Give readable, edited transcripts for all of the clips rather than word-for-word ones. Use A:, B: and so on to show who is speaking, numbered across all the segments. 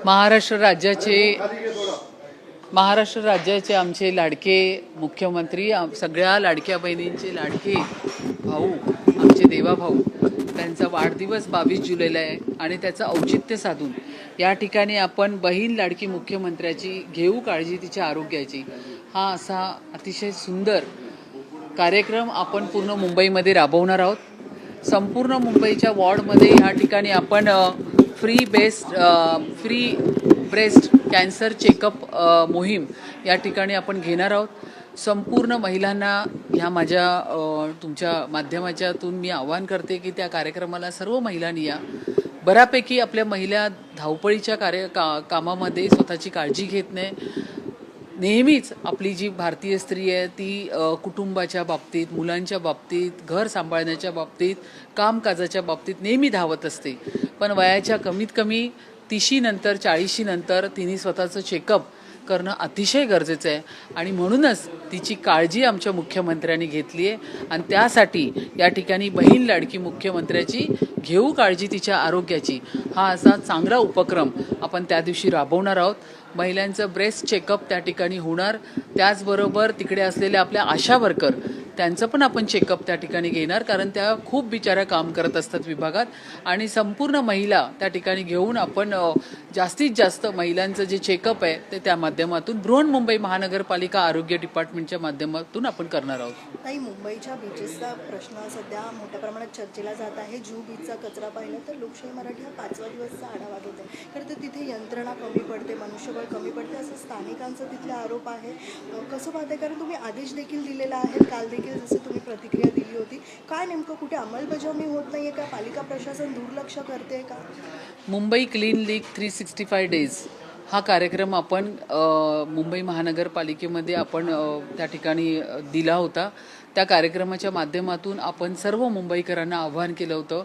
A: महाराष्ट्र राज्याचे आमचे लाडके मुख्यमंत्री, सगळ्या लाडक्या बहिणींचे लाडके भाऊ, आमचे देवा भाऊ, त्यांचा वाढदिवस 22 जुलैला आहे आणि त्याचं औचित्य साधून या ठिकाणी आपण बहीण लाडकी मुख्यमंत्र्याची घेऊ काळजी तिच्या आरोग्याची हा असा अतिशय सुंदर कार्यक्रम आपण पूर्ण मुंबईमध्ये राबवणार आहोत। संपूर्ण मुंबईच्या वॉर्डमध्ये या ठिकाणी आपण फ्री ब्रेस्ट कॅन्सर चेकअप मोहीम या ठिकाणी आपण घेणार आहोत। संपूर्ण महिलांना ह्या माझ्या तुमच्या माध्यमाच्यातून मी आवाहन करते की त्या कार्यक्रमाला सर्व महिलांनी या। बऱ्यापैकी आपल्या महिला धावपळीच्या कामामध्ये स्वतःची काळजी घेत नाही। नेहमीच आपली जी भारतीय स्त्री आहे ती कुटुंबाच्या बाबतीत, मुलांच्या बाबतीत, घर सांभाळण्याच्या बाबतीत, कामकाजाच्या बाबतीत नेहमी धावत असते। पण वयाच्या कमीत कमी 30 नंतर 40 नंतर तिने स्वतःचं चेकअप करणं अतिशय गरजेचं आहे आणि म्हणूनच तिची काळजी आमच्या मुख्यमंत्र्यांनी घेतली आहे आणि त्यासाठी या ठिकाणी बहीण लाडकी मुख्यमंत्र्याची घेऊ काळजी तिच्या आरोग्याची हा असा चांगला उपक्रम आपण त्या दिवशी राबवणार आहोत। महिलांचं ब्रेस्ट चेकअप त्या ठिकाणी होणार, त्याचबरोबर तिकडे असलेल्या आपल्या आशा वर्कर त्यांचं पण आपण चेकअप त्या ठिकाणी घेणार, कारण त्या खूप बिचाऱ्या काम करत असतात विभागात आणि संपूर्ण महिला त्या ठिकाणी घेऊन आपण जास्तीत जास्त महिलांचं जे चेकअप आहे ते त्या माध्यमातून बृहन्मुंबई महानगरपालिका आरोग्य डिपार्टमेंटच्या माध्यमातून आपण करणार आहोत।
B: ताई, मुंबईच्या बीचेसचा प्रश्न सध्या मोठ्या प्रमाणात चर्चेला जात आहे। जुहू बीचचा कचरा पाहिला तर लोकशाही मराठी हा 5वा दिवसचा आढावा घेत आहे। खरं तर तिथे यंत्रणा कमी पडते, मनुष्यबळ कमी पडते असं स्थानिकांचं तिथला आरोप आहे। कसं पाहते, कारण तुम्ही आदेश देखील दिलेला आहे, काल देखील जसं तुम्ही प्रतिक्रिया दिली होती, काय नेमकं कुठे अंमलबजावणी होत नाहीये का? पालिका प्रशासन दुर्लक्ष करते का?
A: मुंबई क्लीन लीग 365 डेज हा कार्यक्रम आपण मुंबई महानगरपालिकेमध्ये आपण त्या ठिकाणी दिला होता। त्या कार्यक्रमाच्या माध्यमातून आपण सर्व मुंबईकरांना आवाहन केलं होतं।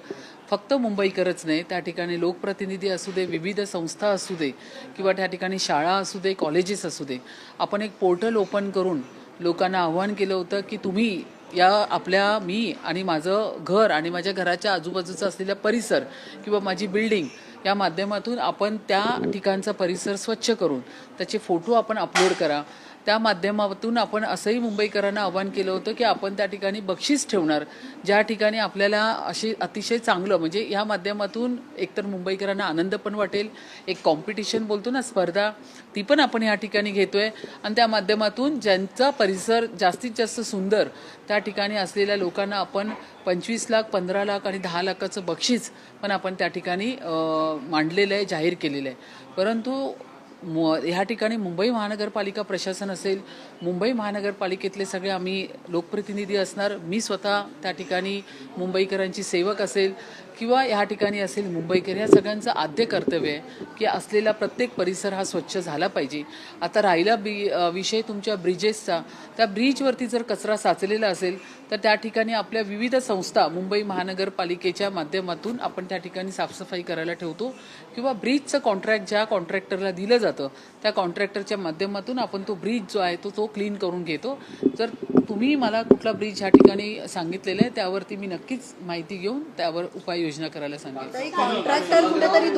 A: फक्त मुंबईकरच नाही, त्या ठिकाणी लोकप्रतिनिधी असू दे, विविध संस्था असू दे किंवा त्या ठिकाणी शाळा असू दे, कॉलेजेस असू दे, आपण एक पोर्टल ओपन करून लोकांना आवाहन केलं होतं की तुम्ही या मी आणि माझं घर आणि माझ्या घराच्या आजूबाजूचा असलेला परिसर किंवा माझी बिल्डिंग या माध्यमातून आपण त्या ठिकाणचा परिसर स्वच्छ करून त्याचे फोटो आपण अपलोड करा। त्या माध्यमातून आपण असंही मुंबईकरांना आवाहन केलं होतं की आपण त्या ठिकाणी बक्षीस ठेवणार, ज्या ठिकाणी आपल्याला असे अतिशय चांगलं म्हणजे या माध्यमातून एकतर मुंबईकरांना आनंद पण वाटेल, एक कॉम्पिटिशन बोलतो ना, स्पर्धा, ती पण आपण या ठिकाणी घेतोय आणि त्या माध्यमातून ज्यांचा परिसर जास्तीत जास्त सुंदर त्या ठिकाणी असलेल्या लोकांना आपण 25 लाख, 15 लाख आणि 10 लाखाचं बक्षीस पण आपण त्या ठिकाणी मांडलेलं आहे, जाहीर केलेलं आहे। परंतु ह्या ठिकाणी मुंबई महानगरपालिका प्रशासन असेल, मुंबई महानगरपालिकेतले सगळे आम्ही लोकप्रतिनिधी असणार, मी स्वतः त्या ठिकाणी मुंबईकरांची सेवक असेल किंवा ह्या ठिकाणी असेल मुंबईकर, ह्या सगळ्यांचं आद्य कर्तव्य आहे की असलेला प्रत्येक परिसर हा स्वच्छ झाला पाहिजे। आता राहिला विषय तुमच्या ब्रिजेसचा, त्या ब्रिजवरती जर कचरा साचलेला असेल तर त्या ठिकाणी आपल्या विविध संस्था मुंबई महानगरपालिकेच्या माध्यमातून आपण त्या ठिकाणी साफसफाई करायला ठेवतो किंवा ब्रिजचं कॉन्ट्रॅक्ट ज्या कॉन्ट्रॅक्टरला दिलं जातं त्या कॉन्ट्रॅक्टरच्या माध्यमातून आपण तो ब्रिज जो आहे तो क्लीन करून घेतो। जर तुम्ही मला कुठला ब्रिज ह्या ठिकाणी सांगितलेलं आहे त्यावरती मी नक्कीच माहिती घेऊन त्यावर उपाययोजना करायला सांगेन।
B: कॉन्ट्रॅक्टर कुठेतरी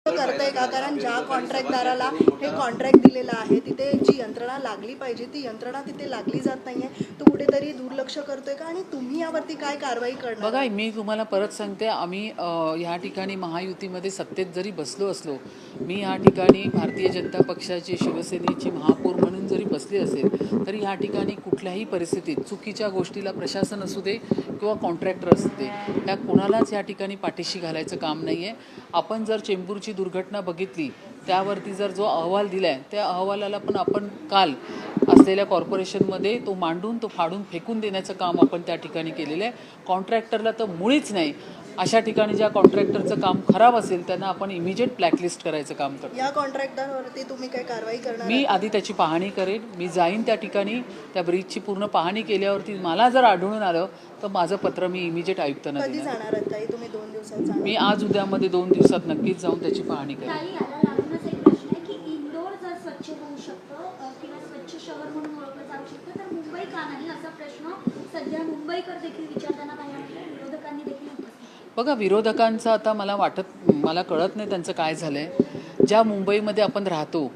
B: करताय का? कारण ज्या कॉन्ट्रॅक्टदाराला हे कॉन्ट्रॅक्ट दिलेलं आहे तिथे जी यंत्रणा लागली पाहिजे ती यंत्रणा तिथे लागली जात नाहीये, तो कुठेतरी दुर्लक्ष करतोय का? आणि तुम्ही यावरती काय कारवाई करणार?
A: बघा, मी तुम्हाला परत सांगते, आम्ही ह्या ठिकाणी महायुतीमध्ये सत्तेत जरी बसलो असलो, मी या ठिकाणी भारतीय जनता पक्षाची शिवसेनेची महापौर म्हणून जरी बसली असेल तरी ह्या ठिकाणी कुठल्याही परिस्थितीत चुकीच्या गोष्टीला प्रशासन असू दे किंवा कॉन्ट्रॅक्टर असू दे, त्या कोणालाच या ठिकाणी पाठीशी घालायचं काम नाही आहे। आपण जर चेंबूरची दुर्घटना बघितली त्यावरती जर जो अहवाल दिलाय त्या अहवालाला पण आपण काल असलेल्या कॉर्पोरेशनमध्ये तो मांडून तो फाडून फेकून देण्याचं काम आपण त्या ठिकाणी केलेलं आहे। कॉन्ट्रॅक्टरला तर मुळीच नाही, अशा ठिकाणी ज्या कॉन्ट्रॅक्टरचं काम खराब असेल त्यांना आपण इमिजिएट ब्लॅकलिस्ट करायचं काम करतो।
B: या कॉन्ट्रॅक्टरवरती तुम्ही काय कारवाई करणार?
A: मी आधी त्याची पाहणी करेन, मी जाईन त्या ठिकाणी, त्या ब्रिजची पूर्ण पाहणी केल्यावरती मला जर आढळून आलं तर माझं पत्र मी इमिजिएट आयुक्तांना
B: देईन। कधी जाणार आहात ताई तुम्ही? 2 दिवसात जाणार?
A: मी आज उद्यामध्ये 2 दिवसात नक्कीच जाऊन त्याची पाहणी करेन। बघा, विरोधकांचं आता मला कळत नाही त्यांचं काय झालंय। ज्या मुंबईमध्ये आपण राहतो,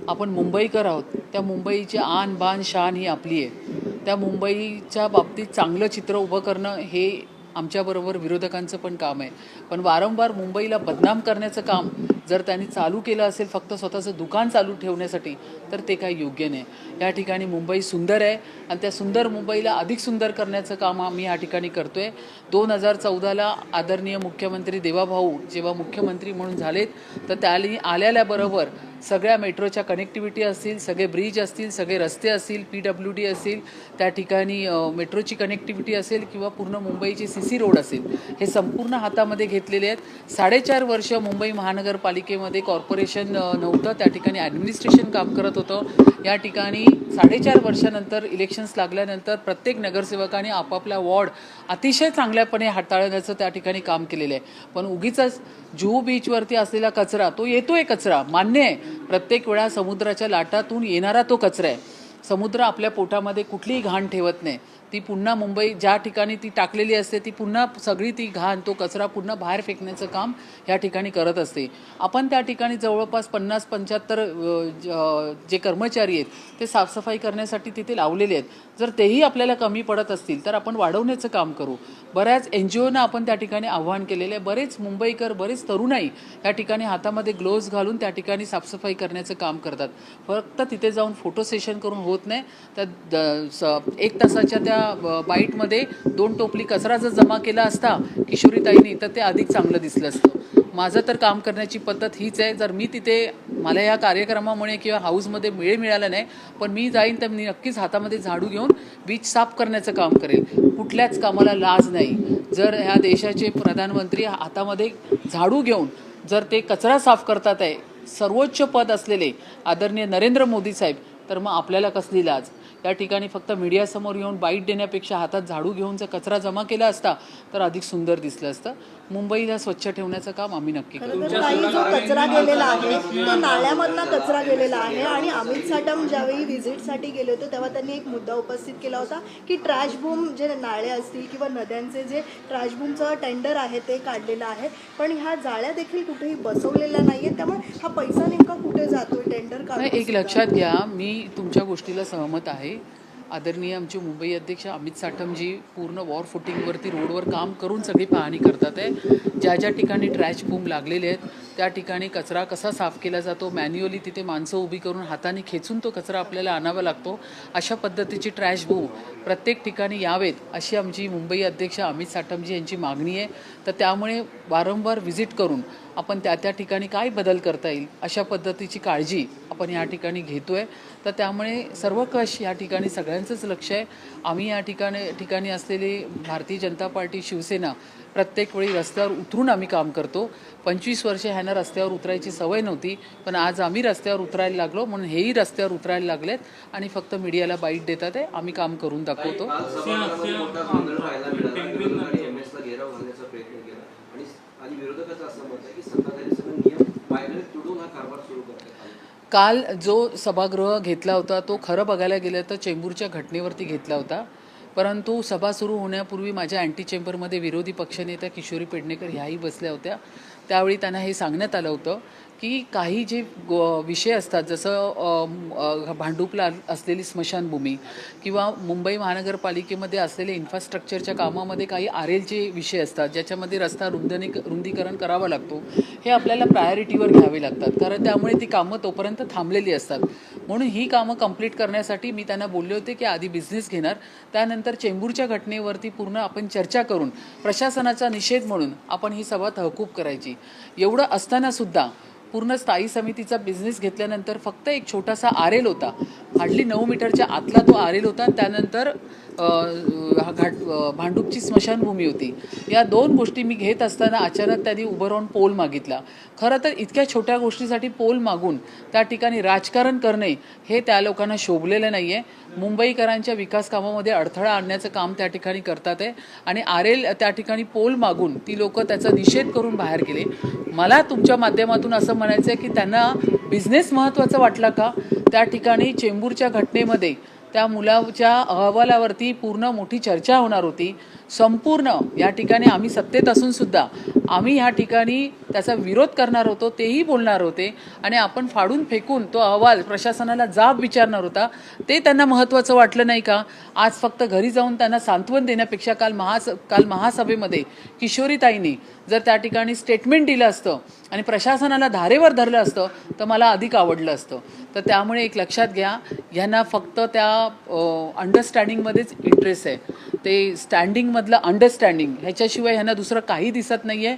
A: आपण मुंबईकर आहोत, त्या मुंबईची आन बान शान ही आपली आहे. त्या मुंबईच्या बाबतीत चांगलं चित्र उभं करणं हे आमच्याबरोबर विरोधकांचं पण काम आहे. पण वारंवार मुंबईला बदनाम करण्याचं काम जर त्यांनी चालू केलं असेल फक्त स्वतःचं दुकान चालू ठेवण्यासाठी, तर ते काही योग्य नाही. या ठिकाणी मुंबई सुंदर आहे आणि त्या सुंदर मुंबईला अधिक सुंदर करण्याचं काम आम्ही या ठिकाणी करतो आहे. 2014ला आदरणीय मुख्यमंत्री देवाभाऊ जेव्हा मुख्यमंत्री म्हणून झालेत, तर त्याने आल्याबरोबर सगळ्या मेट्रोच्या कनेक्टिव्हिटी असतील, सगळे ब्रिज असतील, सगळे रस्ते असतील, PWD असेल, त्या ठिकाणी मेट्रोची कनेक्टिव्हिटी असेल किंवा पूर्ण मुंबईचे CC रोड असेल, हे संपूर्ण हातामध्ये घेतलेले आहेत. 4.5 वर्ष मुंबई महानगरपालिकेमध्ये कॉर्पोरेशन नव्हतं, त्या ठिकाणी ॲडमिनिस्ट्रेशन काम करत होतं. या ठिकाणी 4.5 वर्षानंतर इलेक्शन्स लागल्यानंतर प्रत्येक नगरसेवकाने आपापला वॉर्ड अतिशय चांगल्यापणे हाताळण्याचं त्या ठिकाणी काम केलेलं आहे. पण उगीच जुहू बीचवरती असलेला कचरा, तो येतोय कचरा, मान्य आहे. प्रत्येक वेळा समुद्राच्या लाटातून येणारा तो कचरा आहे. समुद्र आपल्या पोटामध्ये कुठलीही घाण ठेवत नाही. ती पुन्हा मुंबई ज्या ठिकाणी ती टाकलेली असते, ती पुन्हा सगळी ती घाण, तो कचरा पुन्हा बाहेर फेकण्याचं काम या ठिकाणी करत असते. आपण त्या ठिकाणी जवळपास 50-75 जे कर्मचारी आहेत ते साफसफाई करण्यासाठी तिथे लावलेले आहेत. जर तेही आपल्याला कमी पडत असतील तर आपण वाढवण्याचं काम करू. बऱ्याच NGOना आपण त्या ठिकाणी आव्हान केलेलं आहे. बरेच मुंबईकर, बरेच तरुणाई त्या ठिकाणी हातामध्ये ग्लोव्ज घालून त्या ठिकाणी साफसफाई करण्याचं काम करतात. फक्त तिथे जाऊन फोटो सेशन करून होत नाही. त्या 1 तासाच्या त्या बाईटमध्ये 2 टोपली कचरा जर जमा केला असता किशोरीताईंनी, तर ते अधिक चांगलं दिसलं असतं. माझं तर काम करण्याची पद्धत हीच आहे. जर मी तिथे, मला या कार्यक्रमामुळे किंवा हाऊसमध्ये वेळ मिळाला नाही, पण मी जाईन तर मी नक्कीच हातामध्ये झाडू घेऊन बीच साफ करण्याचं काम करेल. कुठल्याच कामाला लाज नाही. जर ह्या देशाचे प्रधानमंत्री हातामध्ये झाडू घेऊन जर ते कचरा साफ करतात आहे, सर्वोच्च पद असलेले आदरणीय नरेंद्र मोदी साहेब, तर मग आपल्याला कसली लाज. या ठिकाणी फक्त मीडियासमोर येऊन बाईट देण्यापेक्षा हातात झाडू घेऊन जर कचरा जमा केला असता तर अधिक सुंदर दिसलं असतं. मुंबईला स्वच्छ ठेवण्याचं काम आम्ही नक्की करू.
B: काही जो कचरा गेलेला आहे तो नाल्यामधला कचरा गेलेला आहे. आणि अमित साटम ज्यावेळी व्हिजिटसाठी गेले होते तेव्हा त्यांनी एक मुद्दा उपस्थित केला होता की ट्रॅश बूम, जे नाळे असतील किंवा नद्यांचे जे ट्रॅश बूमचं टेंडर आहे ते काढलेलं आहे, पण ह्या जाळ्या देखील कुठेही बसवलेल्या नाही आहेत. त्यामुळे हा पैसा नेमका कुठे जातोय टेंडर काढून?
A: एक लक्षात घ्या, मी तुमच्या गोष्टीला सहमत आहे. आदरणीय आमचे मुंबई अध्यक्ष अमित साटमजी पूर्ण वॉर फुटिंगवरती रोडवर काम करून सगळी पाहणी करतात आहे. ज्या ज्या ठिकाणी ट्रॅश बूम लागलेले आहेत त्या ठिकाणी कचरा कसा साफ केला जातो, मॅन्युअली तिथे माणसं उभी करून हाताने खेचून तो कचरा आपल्याला आणावा लागतो. अशा पद्धतीची ट्रॅश बूम प्रत्येक ठिकाणी यावेत अशी आमची मुंबई अध्यक्ष अमित साटमजी यांची मागणी आहे. तर त्यामुळे वारंवार व्हिजिट करून आपण त्या ठिकाणी काय बदल करता येईल अशा पद्धतीची काळजी आपण या ठिकाणी घेतो आहे. तर त्यामुळे सर्वकष या ठिकाणी सगळ्यांचंच लक्ष आहे. आम्ही या ठिकाणी असलेले भारतीय जनता पार्टी, शिवसेना प्रत्येक वेळी रस्त्यावर उतरून आम्ही काम करतो. 25 वर्ष ह्यांना रस्त्यावर उतरायची सवय नव्हती, पण आज आम्ही रस्त्यावर उतरायला लागलो म्हणून हेही रस्त्यावर उतरायला लागलेत आणि फक्त मीडियाला बाईट देतात आहे. आम्ही काम करून दाखवतो. काल जो सभागृह घेतला होता तो खरं बघायला गेलं तर चेंबूरच्या घटनेवरती घेतला होता. परंतु सभा सुरू होण्यापूर्वी माझ्या अँटी चेंबरमध्ये विरोधी पक्षनेत्या किशोरी पेडणेकर ह्याही बसल्या होत्या. त्यावेळी त्यांना हे सांगण्यात आलं होतं की काही जे विषय असतात, जसं भांडूपला असलेली स्मशानभूमी किंवा मुंबई महानगरपालिकेमध्ये असलेले इन्फ्रास्ट्रक्चरच्या कामामध्ये काही RLचे विषय असतात ज्याच्यामध्ये रस्ता रुंदीकरण करावा लागतो, हे आपल्याला प्रायोरिटीवर घ्यावे लागतात, कारण त्यामुळे ती कामं तोपर्यंत थांबलेली असतात. म्हणून ही कामं कंप्लीट करण्यासाठी मी त्यांना बोलले होते की आधी बिझनेस घेणार, त्यानंतर चेंबूरच्या घटनेवरती पूर्ण आपण चर्चा करून प्रशासनाचा निषेध म्हणून आपण ही सभा तहकूब करायची. एवढं असतानासुद्धा पूर्ण स्थायी समितीचा बिझनेस घेतल्यानंतर फक्त एक छोटासा RL होता, हार्डली 9 मीटरच्या आतला तो RL होता. त्यानंतर भांडूपची स्मशानभूमी होती. या 2 गोष्टी मी घेत असताना अचानक त्यांनी उभं राहून पोल मागितला. खरं तर इतक्या छोट्या गोष्टीसाठी पोल मागून त्या ठिकाणी राजकारण करणे हे त्या लोकांना शोभलेलं नाही आहे. मुंबईकरांच्या विकास कामामध्ये अडथळा आणण्याचं काम त्या ठिकाणी करतात आहे आणि RL त्या ठिकाणी पोल मागून ती लोक त्याचा निषेध करून बाहेर गेले. मला तुमच्या माध्यमातून असं म्हणायचं आहे की त्यांना बिझनेस महत्त्वाचा वाटला का? त्या ठिकाणी चेंबूरच्या घटनेमध्ये त्या मुलाच्या अहवालावरती पूर्ण मोठी चर्चा होणार होती. संपूर्ण या ठिकाणी आम्ही सत्तेत असून सुद्धा आम्ही ह्या ठिकाणी त्याचा विरोध करणार होतो, तेही बोलणार होते आणि आपण फाडून फेकून तो अहवाल प्रशासनाला जाब विचारणार होता. ते त्यांना महत्त्वाचं वाटलं नाही का? आज फक्त घरी जाऊन त्यांना सांत्वन देण्यापेक्षा काल महासभेमध्ये किशोरीताईंनी जर त्या ठिकाणी स्टेटमेंट दिलं असतं आणि प्रशासनाला धारेवर धरलं असतं तर मला अधिक आवडलं असतं. तर त्यामुळे एक लक्षात घ्या, ह्यांना फक्त त्या अंडरस्टँडिंगमध्येच इंटरेस्ट आहे. ते स्टँडिंगमधलं अंडरस्टँडिंग ह्याच्याशिवाय ह्यांना दुसरं काही दिसत नाही आहे.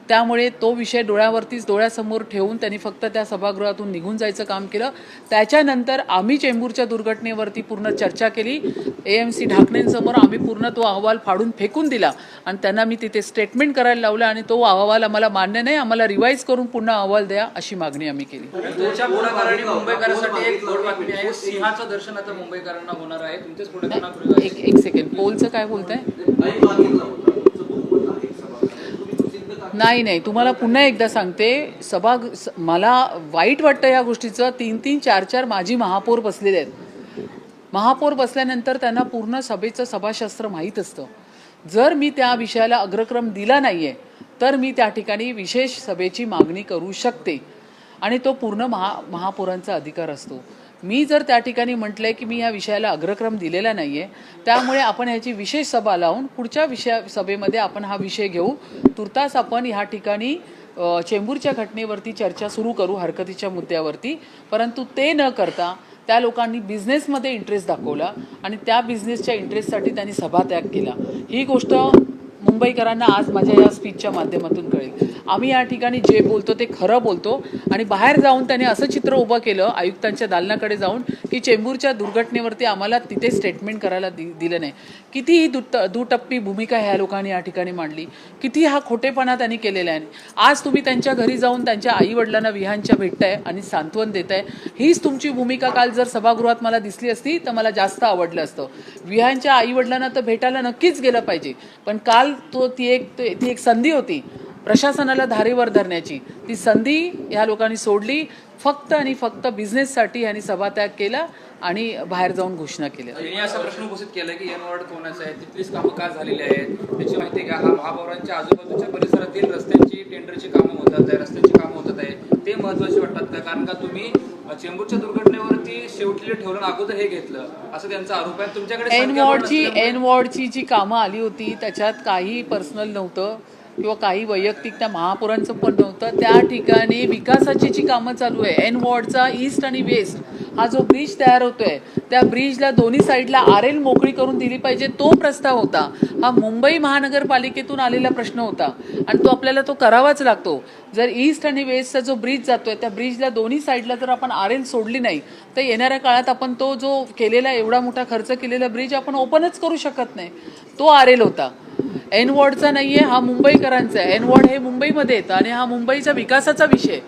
A: त्यामुळे तो विषय डोळ्यासमोर ठेवून त्यांनी फक्त त्या सभागृहातून निघून जायचं काम केलं. त्याच्यानंतर आम्ही चेंबूरच्या दुर्घटनेवरती पूर्ण चर्चा केली. AMC ढाकणेंसमोर आम्ही पूर्ण तो अहवाल फाडून फेकून दिला आणि त्यांना मी तिथे स्टेटमेंट करायला लावलं आणि तो अहवाल आम्हाला मान्य नाही, आम्हाला रिवाईज करून पुन्हा अहवाल द्या अशी मागणी आम्ही केली.
C: तुमच्या पुढाकाराने मुंबईकरांसाठी एक गोड बातमी आहे. सिंहाचं दर्शन आता मुंबईकरांना होणार आहे. तुमच्याच पुढे
A: एक सेकंड, पोलचं काय बोलताय? नाही, तुम्हाला पुन्हा एकदा सांगते, मला वाईट वाटतं या गोष्टीचं. 3-3, 4-4 माजी महापौर बसलेले आहेत. महापौर बसल्यानंतर त्यांना पूर्ण सभेचं सभाशास्त्र माहीत असतं. जर मी त्या विषयाला अग्रक्रम दिला नाहीये तर मी त्या ठिकाणी विशेष सभेची मागणी करू शकते आणि तो पूर्ण महापौरांचा अधिकार असतो. मी जर त्या ठिकाणी म्हटलंय की मी या विषयाला अग्रक्रम दिलेला नाहीये, त्यामुळे आपण ह्याची विशेष सभा लावून पुढच्या सभेमध्ये आपण हा विषय घेऊ. तुर्तास आपण ह्या ठिकाणी चेंबूरच्या घटनेवरती चर्चा सुरू करू, हरकतीच्या मुद्द्यावरती. परंतु ते न करता त्या लोकांनी बिझनेसमध्ये इंटरेस्ट दाखवला आणि त्या बिझनेसच्या इंटरेस्टसाठी त्यांनी सभात्याग केला. ही गोष्ट मुंबईकरांना आज माझ्या या स्पीचच्या माध्यमातून कळेल. आम्ही या ठिकाणी जे बोलतो ते खरं बोलतो आणि बाहेर जाऊन त्यांनी असं चित्र उभं केलं आयुक्तांच्या दालनाकडे जाऊन की चेंबूरच्या दुर्घटनेवरती आम्हाला तिथे स्टेटमेंट करायला दिलं नाही. किती ही दुटप्पी भूमिका ह्या लोकांनी या ठिकाणी मांडली, किती हा खोटेपणा त्यांनी केलेला आहे. आज तुम्ही त्यांच्या घरी जाऊन त्यांच्या आईवडिलांना विहांच्या भेटताय आणि सांत्वन देताय. हीच तुमची भूमिका काल जर सभागृहात मला दिसली असती तर मला जास्त आवडलं असतं. विहांच्या आईवडिलांना तर भेटायला नक्कीच गेलं पाहिजे, पण काल ती एक संधी होती प्रशासनाला धारेवर धरण्याची. ती संधी ह्या लोकांनी सोडली. फक्त आणि फक्त बिझनेससाठी ह्यांनी सभात्याग केला आणि बाहेर जाऊन घोषणा केल्या.
C: त्यांनी असा प्रश्न उपस्थित केला की एन-वॉर्ड कोणाचं आहे, तिथलीच कामं का झालेली आहेत त्याची माहिती घ्या. हा महापौरांच्या आजूबाजूच्या परिसरातील रस्त्यांची टेंडरची कामं होतात आहे, रस्त्यांची कामं होतात आहे, ते महत्त्वाचे वाटतात का? कारण का तुम्ही चेंबूरच्या दुर्घटनेवरती शेवटले ठेवून अगोदर हे घेतलं असं त्यांचा आरोप आहे. तुमच्याकडे
A: एन-वॉर्डची जी कामं आली होती त्याच्यात काही पर्सनल नव्हतं किंवा काही वैयक्तिक त्या महापौरांचं पण नव्हतं. त्या ठिकाणी विकासाची जी कामं चालू आहे, एन-वॉर्डचा ईस्ट आणि वेस्ट हा जो ब्रिज तयार होतोय त्या ब्रिजला दोन्ही साईडला RL मोकळी करून दिली पाहिजे, तो प्रस्ताव होता. हा मुंबई महानगरपालिकेतून आलेला प्रश्न होता आणि तो आपल्याला करावाच लागतो. जर ईस्ट आणि वेस्टचा जो ब्रिज जातोय त्या ब्रिजला दोन्ही साईडला जर आपण RL सोडली नाही तर येणाऱ्या काळात आपण तो जो केलेला एवढा मोठा खर्च केलेला ब्रिज आपण ओपनच करू शकत नाही. तो RL होता, एन-वॉर्डचा नाहीये. हा मुंबईकरांचा आहे. एन-वॉर्ड हे मुंबईमध्ये येतं आणि हा मुंबईच्या विकासाचा विषय.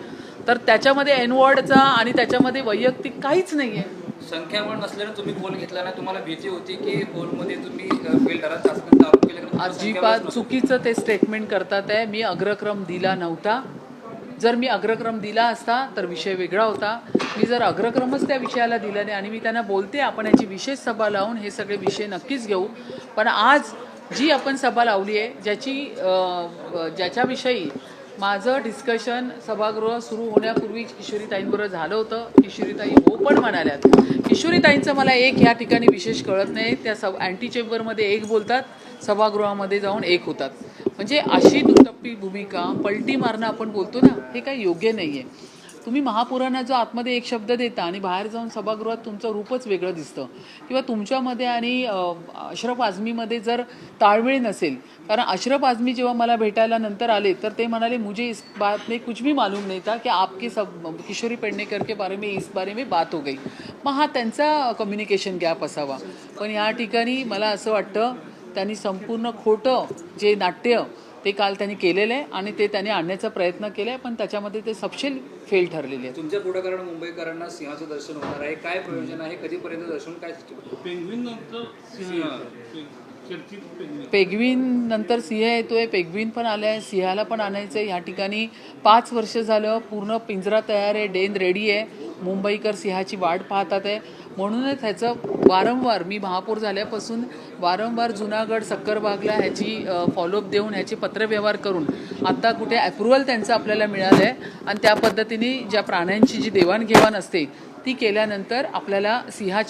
A: तर त्याच्यामध्ये एन-वॉर्डचा आणि त्याच्यामध्ये वैयक्तिक काहीच नाहीये.
C: संख्याबळ नसल्यानं तुम्ही पोल घेतला नाही. तुम्हाला भीती होती की पोलमध्ये तुम्ही बिल्डरांचा असं आरोप केला?
A: अजिबात चुकीचं ते स्टेटमेंट करतात आहे. मी अग्रक्रम दिला नव्हता. जर मी अग्रक्रम दिला असता तर विषय वेगळा होता. मी जर अग्रक्रमच त्या विषयाला दिला नाही आणि मी त्यांना बोलते आपण याची विशेष सभा लावून हे सगळे विषय नक्कीच घेऊ. पण आज जी आपण सभा लावली आहे ज्याच्याविषयी माझं डिस्कशन सभागृह सुरू होण्यापूर्वी किशोरीताईंबरोबर झालं होतं. किशोरीताई हो पण म्हणाल्यात. किशोरीताईंचं मला एक ह्या ठिकाणी विशेष कळत नाही. त्या अँटी चेंबरमध्ये एक बोलतात, सभागृहामध्ये जाऊन एक होतात. म्हणजे अशी दुटप्पी भूमिका, पलटी मारणं आपण बोलतो ना, हे काही योग्य नाही आहे. तुम्ही महापुरांना जो आतमध्ये एक शब्द देता आणि बाहेर जाऊन सभागृहात तुमचं रूपच वेगळं दिसतं. किंवा तुमच्यामध्ये आणि अशरफ आझमीमध्ये जर ताळमेळ नसेल, कारण अशरफ आझमी जेव्हा मला भेटायला नंतर आले तर ते म्हणाले मुझे इस बात में कुछ भी मालूम नहीं था कि आपके किशोरी पेडणेकर के बारे में इस बारे में बात हो गई. मग हा त्यांचा कम्युनिकेशन गॅप असावा. पण या ठिकाणी मला असं वाटतं त्यांनी संपूर्ण खोटं जे नाट्य ते काल त्यांनी केलेलं आहे आणि ते त्यांनी आणण्याचा प्रयत्न केला आहे, पण त्याच्यामध्ये ते सपशेल फेल ठरलेले आहे.
C: तुमच्या पुढाकारानं मुंबईकरांना सिंहाचं दर्शन होणार आहे. काय प्रयोजन आहे, कधीपर्यंत दर्शन, काय
A: पेंग्विन नंतर सिंह येतोय, पेंग्विन पण आलाय, सिंहाला पण आणायचं आहे. ह्या ठिकाणी 5 वर्ष झालं पूर्ण पिंजरा तयार आहे, डेन रेडी आहे. मुंबईकर सिंहाची वाट पाहतात आहे. म्हणूनच ह्याचं वारंवार मी महापौर झाल्यापासून वारंवार जुनागड सक्करबागला ह्याची फॉलोअप देऊन ह्याचे पत्रव्यवहार करून आता कुठे अप्रुव्हल त्यांचं आपल्याला मिळालं आहे आणि त्या पद्धतीने ज्या प्राण्यांची जी देवाणघेवाण असते ती केल्यानंतर आपल्याला सिंहाची